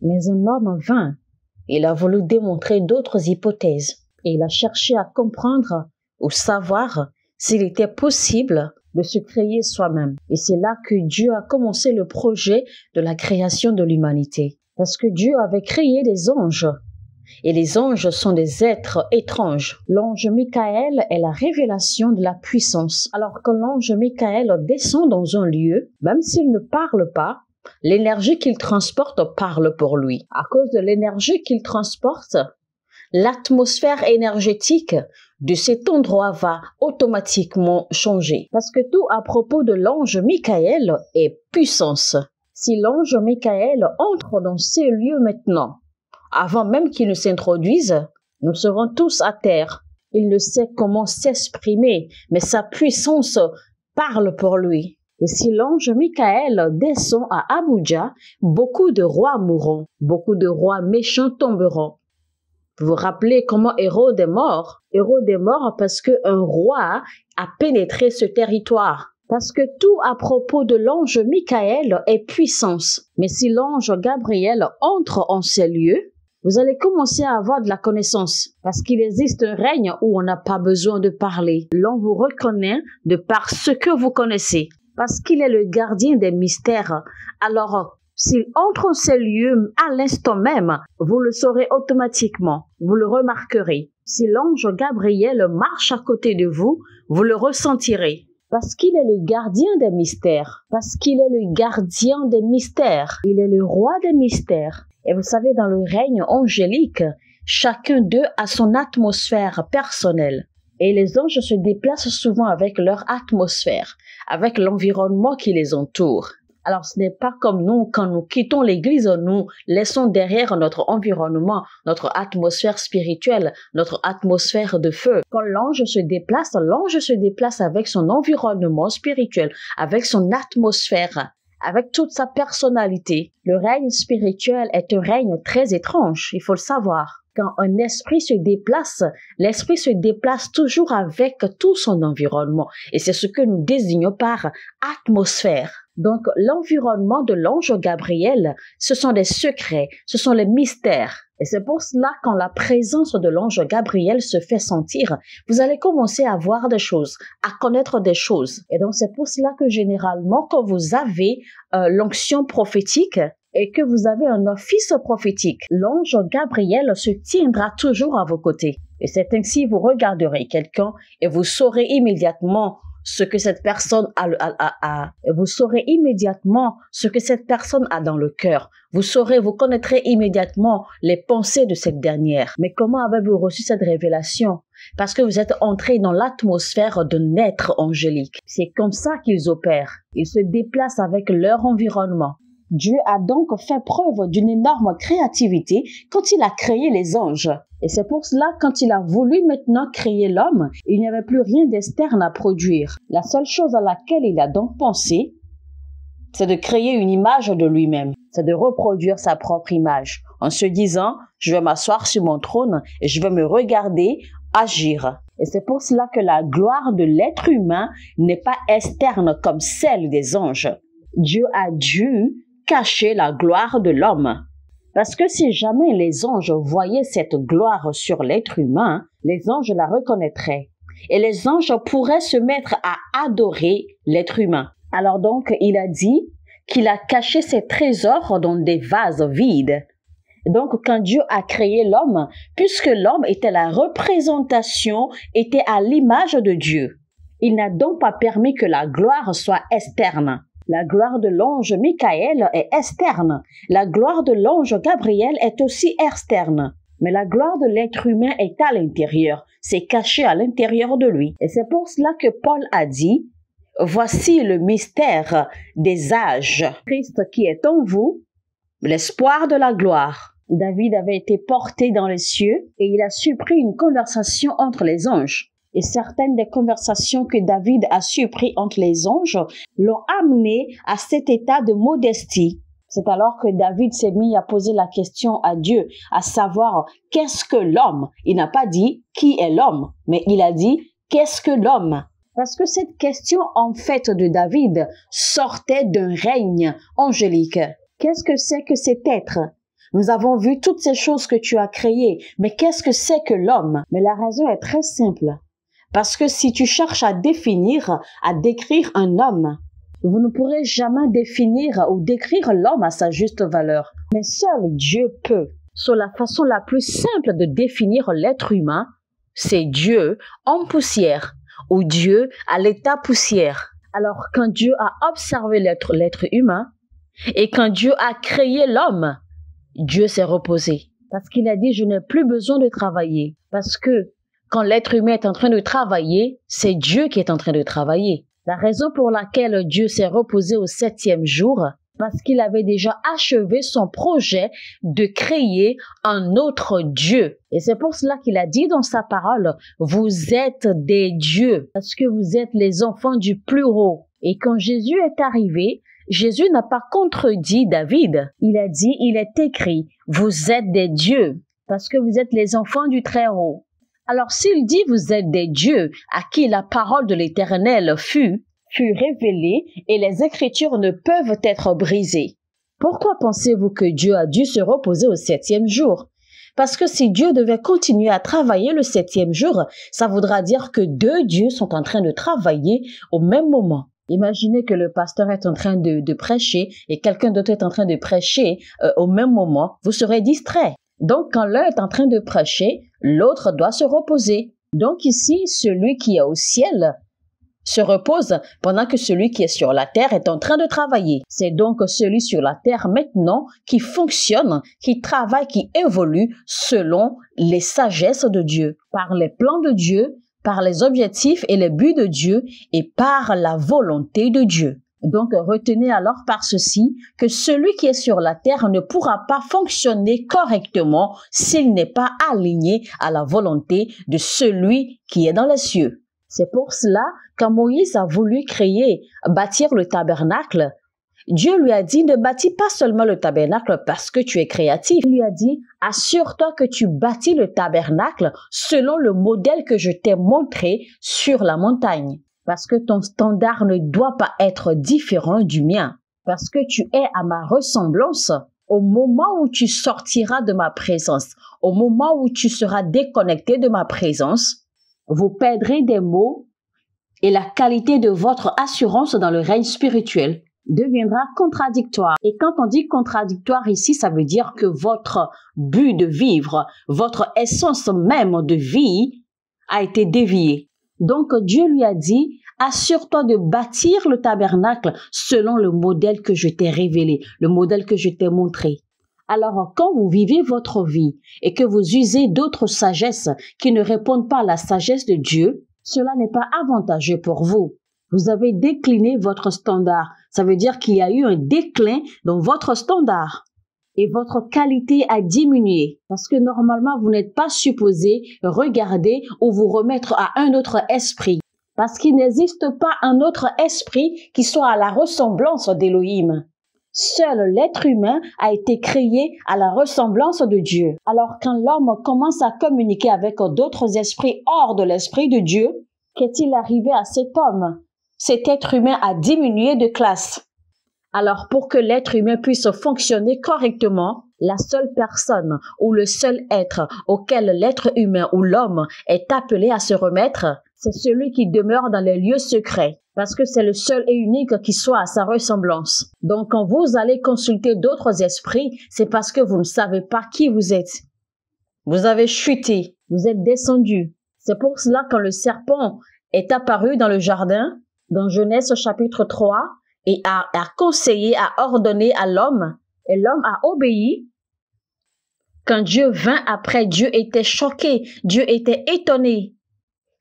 Mais un homme vint. Il a voulu démontrer d'autres hypothèses. Et il a cherché à comprendre ou savoir s'il était possible de se créer soi-même. Et c'est là que Dieu a commencé le projet de la création de l'humanité. Parce que Dieu avait créé les anges. Et les anges sont des êtres étranges. L'ange Michael est la révélation de la puissance. Alors que l'ange Michael descend dans un lieu, même s'il ne parle pas, l'énergie qu'il transporte parle pour lui. À cause de l'énergie qu'il transporte, l'atmosphère énergétique de cet endroit va automatiquement changer. Parce que tout à propos de l'ange Michael est puissance. Si l'ange Michael entre dans ces lieux maintenant, avant même qu'il ne s'introduise, nous serons tous à terre. Il ne sait comment s'exprimer, mais sa puissance parle pour lui. Et si l'ange Michael descend à Abuja, beaucoup de rois mourront, beaucoup de rois méchants tomberont. Vous vous rappelez comment Hérode est mort? Hérode est mort parce qu'un roi a pénétré ce territoire. Parce que tout à propos de l'ange Michael est puissance. Mais si l'ange Gabriel entre en ces lieux, vous allez commencer à avoir de la connaissance. Parce qu'il existe un règne où on n'a pas besoin de parler. L'on vous reconnaît de par ce que vous connaissez. Parce qu'il est le gardien des mystères. Alors, s'il entre en ces lieux à l'instant même, vous le saurez automatiquement. Vous le remarquerez. Si l'ange Gabriel marche à côté de vous, vous le ressentirez. Parce qu'il est le gardien des mystères. Parce qu'il est le gardien des mystères. Il est le roi des mystères. Et vous savez, dans le règne angélique, chacun d'eux a son atmosphère personnelle. Et les anges se déplacent souvent avec leur atmosphère, avec l'environnement qui les entoure. Alors, ce n'est pas comme nous, quand nous quittons l'église, nous laissons derrière notre environnement, notre atmosphère spirituelle, notre atmosphère de feu. Quand l'ange se déplace avec son environnement spirituel, avec son atmosphère, avec toute sa personnalité. Le règne spirituel est un règne très étrange, il faut le savoir. Quand un esprit se déplace, l'esprit se déplace toujours avec tout son environnement. Et c'est ce que nous désignons par atmosphère. Donc, l'environnement de l'ange Gabriel, ce sont des secrets, ce sont les mystères. Et c'est pour cela, quand la présence de l'ange Gabriel se fait sentir, vous allez commencer à voir des choses, à connaître des choses. Et donc, c'est pour cela que généralement, quand vous avez l'onction prophétique, et que vous avez un office prophétique, l'ange Gabriel se tiendra toujours à vos côtés. Et c'est ainsi vous regarderez quelqu'un et vous saurez immédiatement ce que cette personne vous saurez immédiatement ce que cette personne a dans le cœur. Vous connaîtrez immédiatement les pensées de cette dernière. Mais comment avez-vous reçu cette révélation? Parce que vous êtes entré dans l'atmosphère d'un être angélique. C'est comme ça qu'ils opèrent. Ils se déplacent avec leur environnement. Dieu a donc fait preuve d'une énorme créativité quand il a créé les anges. Et c'est pour cela, quand il a voulu maintenant créer l'homme, il n'y avait plus rien d'externe à produire. La seule chose à laquelle il a donc pensé, c'est de créer une image de lui-même. C'est de reproduire sa propre image. En se disant, je vais m'asseoir sur mon trône et je vais me regarder agir. Et c'est pour cela que la gloire de l'être humain n'est pas externe comme celle des anges. Dieu a dû cacher la gloire de l'homme. Parce que si jamais les anges voyaient cette gloire sur l'être humain, les anges la reconnaîtraient. Et les anges pourraient se mettre à adorer l'être humain. Alors donc, il a dit qu'il a caché ses trésors dans des vases vides. Donc, quand Dieu a créé l'homme, puisque l'homme était la représentation, était à l'image de Dieu, il n'a donc pas permis que la gloire soit externe. La gloire de l'ange Michael est externe. La gloire de l'ange Gabriel est aussi externe. Mais la gloire de l'être humain est à l'intérieur. C'est caché à l'intérieur de lui. Et c'est pour cela que Paul a dit, « Voici le mystère des âges. Christ qui est en vous, l'espoir de la gloire. » David avait été porté dans les cieux et il a surpris une conversation entre les anges. Et certaines des conversations que David a surpris entre les anges l'ont amené à cet état de modestie. C'est alors que David s'est mis à poser la question à Dieu, à savoir qu'est-ce que l'homme? Il n'a pas dit qui est l'homme, mais il a dit qu'est-ce que l'homme? Parce que cette question en fait de David sortait d'un règne angélique. Qu'est-ce que c'est que cet être? Nous avons vu toutes ces choses que tu as créées. Mais qu'est-ce que c'est que l'homme? Mais la raison est très simple. Parce que si tu cherches à définir, à décrire un homme, vous ne pourrez jamais définir ou décrire l'homme à sa juste valeur. Mais seul Dieu peut. Sur la façon la plus simple de définir l'être humain, c'est Dieu en poussière ou Dieu à l'état poussière. Alors quand Dieu a observé l'être humain et quand Dieu a créé l'homme, Dieu s'est reposé. Parce qu'il a dit, je n'ai plus besoin de travailler. Parce que quand l'être humain est en train de travailler, c'est Dieu qui est en train de travailler. La raison pour laquelle Dieu s'est reposé au 7e jour, parce qu'il avait déjà achevé son projet de créer un autre Dieu. Et c'est pour cela qu'il a dit dans sa parole, vous êtes des dieux, parce que vous êtes les enfants du plus haut. Et quand Jésus est arrivé, Jésus n'a pas contredit David. Il a dit, il est écrit, vous êtes des dieux, parce que vous êtes les enfants du très haut. Alors s'il dit vous êtes des dieux à qui la parole de l'Éternel fut révélée et les Écritures ne peuvent être brisées. Pourquoi pensez-vous que Dieu a dû se reposer au 7e jour? Parce que si Dieu devait continuer à travailler le 7e jour, ça voudra dire que 2 dieux sont en train de travailler au même moment. Imaginez que le pasteur est en train de prêcher et quelqu'un d'autre est en train de prêcher au même moment. Vous serez distrait. Donc, quand l'un est en train de prêcher, l'autre doit se reposer. Donc ici, celui qui est au ciel se repose pendant que celui qui est sur la terre est en train de travailler. C'est donc celui sur la terre maintenant qui fonctionne, qui travaille, qui évolue selon les sagesses de Dieu, par les plans de Dieu, par les objectifs et les buts de Dieu et par la volonté de Dieu. Donc, retenez alors par ceci que celui qui est sur la terre ne pourra pas fonctionner correctement s'il n'est pas aligné à la volonté de celui qui est dans les cieux. C'est pour cela, quand Moïse a voulu bâtir le tabernacle, Dieu lui a dit, ne bâtis pas seulement le tabernacle parce que tu es créatif. Il lui a dit, assure-toi que tu bâtis le tabernacle selon le modèle que je t'ai montré sur la montagne. Parce que ton standard ne doit pas être différent du mien. Parce que tu es à ma ressemblance. Au moment où tu sortiras de ma présence, au moment où tu seras déconnecté de ma présence, vous perdrez des mots et la qualité de votre assurance dans le règne spirituel deviendra contradictoire. Et quand on dit contradictoire ici, ça veut dire que votre but de vivre, votre essence même de vie a été dévié. Donc Dieu lui a dit, assure-toi de bâtir le tabernacle selon le modèle que je t'ai révélé, le modèle que je t'ai montré. Alors quand vous vivez votre vie et que vous usez d'autres sagesses qui ne répondent pas à la sagesse de Dieu, cela n'est pas avantageux pour vous. Vous avez décliné votre standard. Ça veut dire qu'il y a eu un déclin dans votre standard. Et votre qualité a diminué. Parce que normalement, vous n'êtes pas supposé regarder ou vous remettre à un autre esprit. Parce qu'il n'existe pas un autre esprit qui soit à la ressemblance d'Élohim. Seul l'être humain a été créé à la ressemblance de Dieu. Alors quand l'homme commence à communiquer avec d'autres esprits hors de l'esprit de Dieu, qu'est-il arrivé à cet homme? Cet être humain a diminué de classe. Alors pour que l'être humain puisse fonctionner correctement, la seule personne ou le seul être auquel l'être humain ou l'homme est appelé à se remettre, c'est celui qui demeure dans les lieux secrets. Parce que c'est le seul et unique qui soit à sa ressemblance. Donc quand vous allez consulter d'autres esprits, c'est parce que vous ne savez pas qui vous êtes. Vous avez chuté, vous êtes descendu. C'est pour cela quand le serpent est apparu dans le jardin, dans Genèse chapitre 3, et a conseillé, a ordonné à l'homme, et l'homme a obéi. Quand Dieu vint après, Dieu était choqué, Dieu était étonné.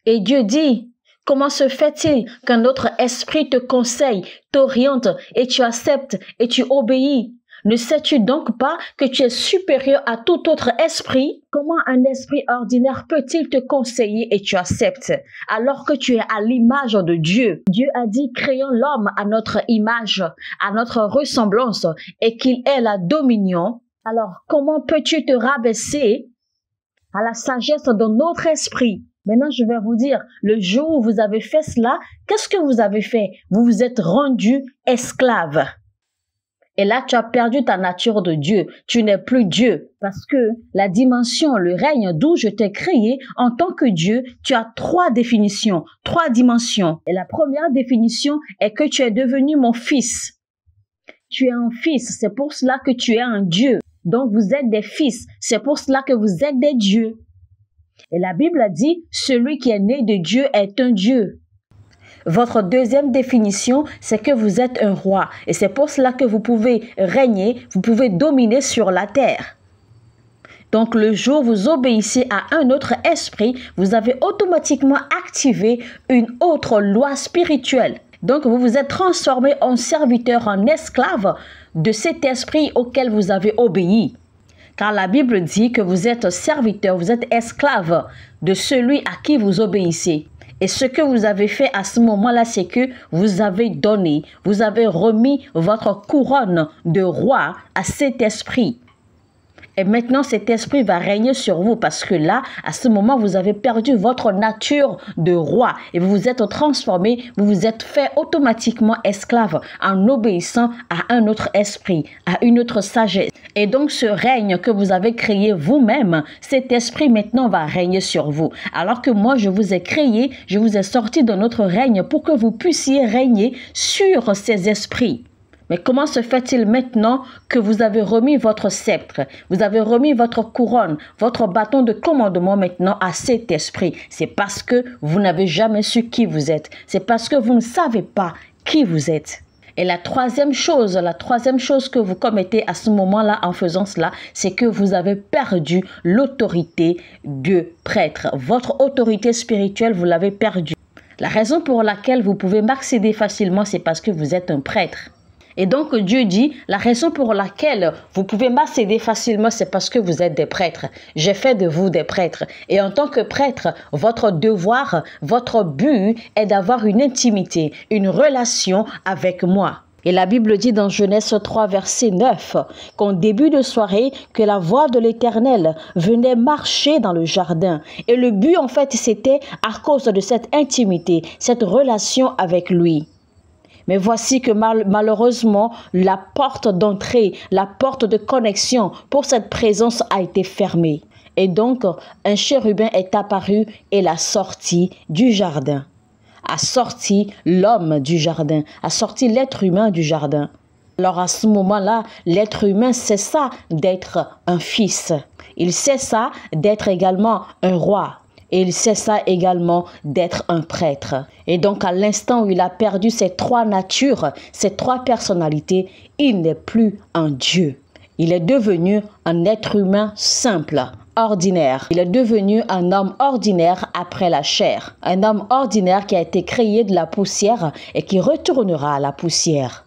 Et Dieu dit, comment se fait-il qu'un autre esprit te conseille, t'oriente, et tu acceptes, et tu obéis? Ne sais-tu donc pas que tu es supérieur à tout autre esprit? Comment un esprit ordinaire peut-il te conseiller et tu acceptes, alors que tu es à l'image de Dieu? Dieu a dit, créons l'homme à notre image, à notre ressemblance, et qu'il ait la dominion. Alors, comment peux-tu te rabaisser à la sagesse d'un autre esprit? Maintenant, je vais vous dire, le jour où vous avez fait cela, qu'est-ce que vous avez fait? Vous vous êtes rendu esclave. Et là, tu as perdu ta nature de Dieu. Tu n'es plus Dieu. Parce que la dimension, le règne d'où je t'ai créé en tant que Dieu, tu as 3 définitions, 3 dimensions. Et la première définition est que tu es devenu mon fils. Tu es un fils, c'est pour cela que tu es un Dieu. Donc vous êtes des fils, c'est pour cela que vous êtes des dieux. Et la Bible a dit, celui qui est né de Dieu est un Dieu. Votre deuxième définition, c'est que vous êtes un roi. Et c'est pour cela que vous pouvez régner, vous pouvez dominer sur la terre. Donc le jour où vous obéissez à un autre esprit, vous avez automatiquement activé une autre loi spirituelle. Donc vous vous êtes transformé en serviteur, en esclave de cet esprit auquel vous avez obéi. Car la Bible dit que vous êtes serviteur, vous êtes esclave de celui à qui vous obéissez. Et ce que vous avez fait à ce moment-là, c'est que vous avez donné, vous avez remis votre couronne de roi à cet esprit. Et maintenant, cet esprit va régner sur vous parce que là, à ce moment, vous avez perdu votre nature de roi et vous vous êtes transformé, vous vous êtes fait automatiquement esclave en obéissant à un autre esprit, à une autre sagesse. Et donc, ce règne que vous avez créé vous-même, cet esprit maintenant va régner sur vous. Alors que moi, je vous ai créé, je vous ai sorti de notre règne pour que vous puissiez régner sur ces esprits. Mais comment se fait-il maintenant que vous avez remis votre sceptre, vous avez remis votre couronne, votre bâton de commandement maintenant à cet esprit? C'est parce que vous n'avez jamais su qui vous êtes. C'est parce que vous ne savez pas qui vous êtes. Et la troisième chose que vous commettez à ce moment-là en faisant cela, c'est que vous avez perdu l'autorité de prêtre. Votre autorité spirituelle, vous l'avez perdue. La raison pour laquelle vous pouvez m'accéder facilement, c'est parce que vous êtes un prêtre. Et donc Dieu dit, la raison pour laquelle vous pouvez m'accéder facilement, c'est parce que vous êtes des prêtres. J'ai fait de vous des prêtres. Et en tant que prêtre, votre devoir, votre but est d'avoir une intimité, une relation avec moi. Et la Bible dit dans Genèse 3, verset 9, qu'en début de soirée, que la voix de l'Éternel venait marcher dans le jardin. Et le but, en fait, c'était à cause de cette intimité, cette relation avec lui. Mais voici que malheureusement, la porte d'entrée, la porte de connexion pour cette présence a été fermée. Et donc, un chérubin est apparu et l'a sorti du jardin. A sorti l'homme du jardin, a sorti l'être humain du jardin. Alors à ce moment-là, l'être humain cessa d'être un fils. Il cessa d'être également un roi. Et il cessa également d'être un prêtre. Et donc, à l'instant où il a perdu ces 3 natures, ces 3 personnalités, il n'est plus un Dieu. Il est devenu un être humain simple, ordinaire. Il est devenu un homme ordinaire après la chair. Un homme ordinaire qui a été créé de la poussière et qui retournera à la poussière.